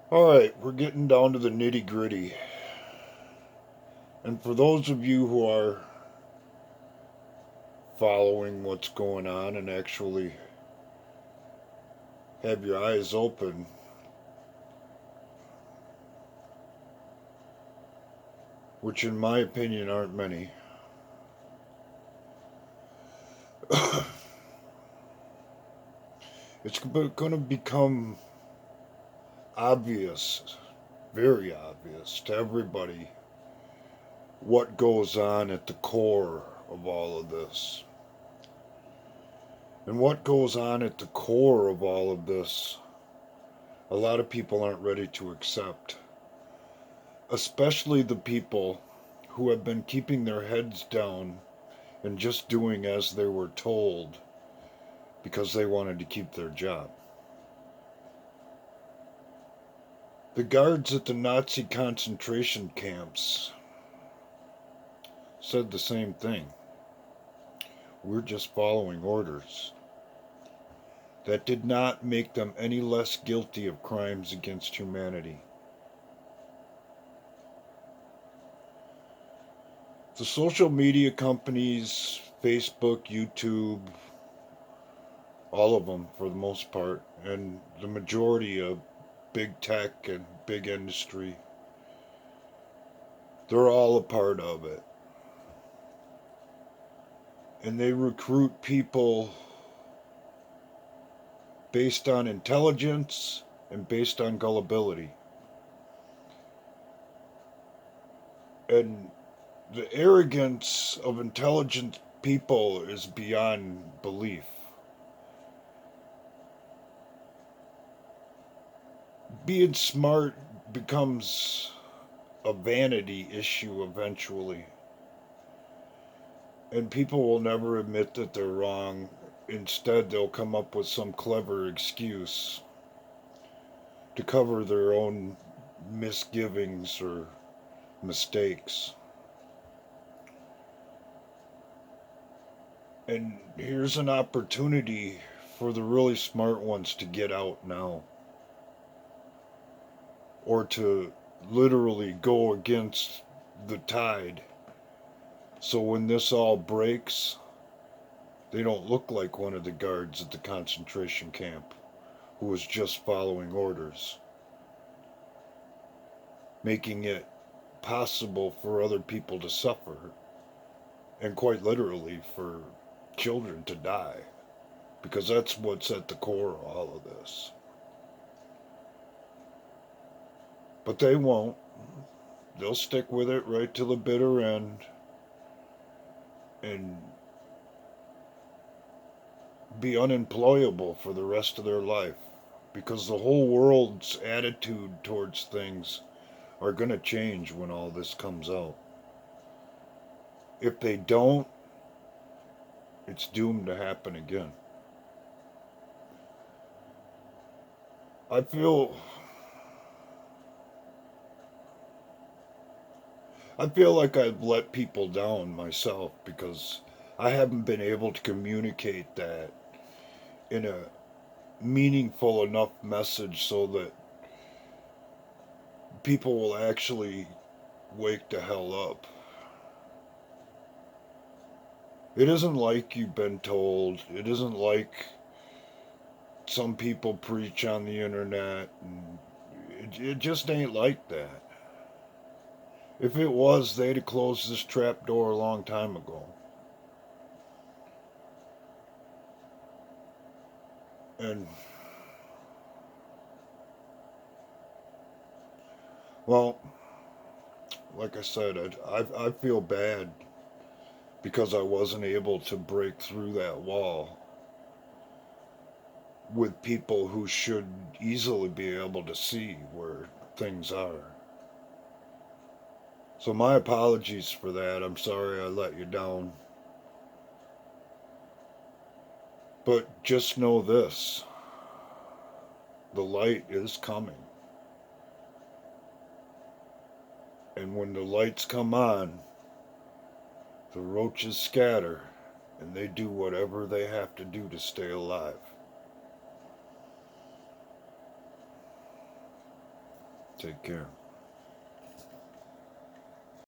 Alright, we're getting down to the nitty gritty. And for those of you who are following what's going on and actually have your eyes open, which in my opinion aren't many, it's going to become obvious, very obvious to everybody what goes on at the core of all of this. And what goes on at the core of all of this, a lot of people aren't ready to accept. Especially the people who have been keeping their heads down and just doing as they were told because they wanted to keep their job. The guards at the Nazi concentration camps said the same thing. We're just following orders. That did not make them any less guilty of crimes against humanity. The social media companies, Facebook, YouTube, all of them for the most part, and the majority of big tech and big industry, they're all a part of it. And they recruit people based on intelligence and based on gullibility. And the arrogance of intelligent people is beyond belief. Being smart becomes a vanity issue eventually. And people will never admit that they're wrong. Instead, they'll come up with some clever excuse to cover their own misgivings or mistakes. And here's an opportunity for the really smart ones to get out now. Or to literally go against the tide. So when this all breaks, they don't look like one of the guards at the concentration camp who was just following orders, making it possible for other people to suffer, and quite literally for children to die, because that's what's at the core of all of this. But they won't. They'll stick with it right to the bitter end and be unemployable for the rest of their life, because the whole world's attitude towards things are going to change when all this comes out. If they don't, it's doomed to happen again. I feel I feel like I've let people down myself because I haven't been able to communicate that in a meaningful enough message so that people will actually wake the hell up. It isn't like you've been told. It isn't like some people preach on the internet. And it just ain't like that. If it was, they'd have closed this trap door a long time ago. And, well, like I said, I feel bad because I wasn't able to break through that wall with people who should easily be able to see where things are. So my apologies for that. I'm sorry I let you down. But just know this, the light is coming. And when the lights come on, the roaches scatter and they do whatever they have to do to stay alive. Take care.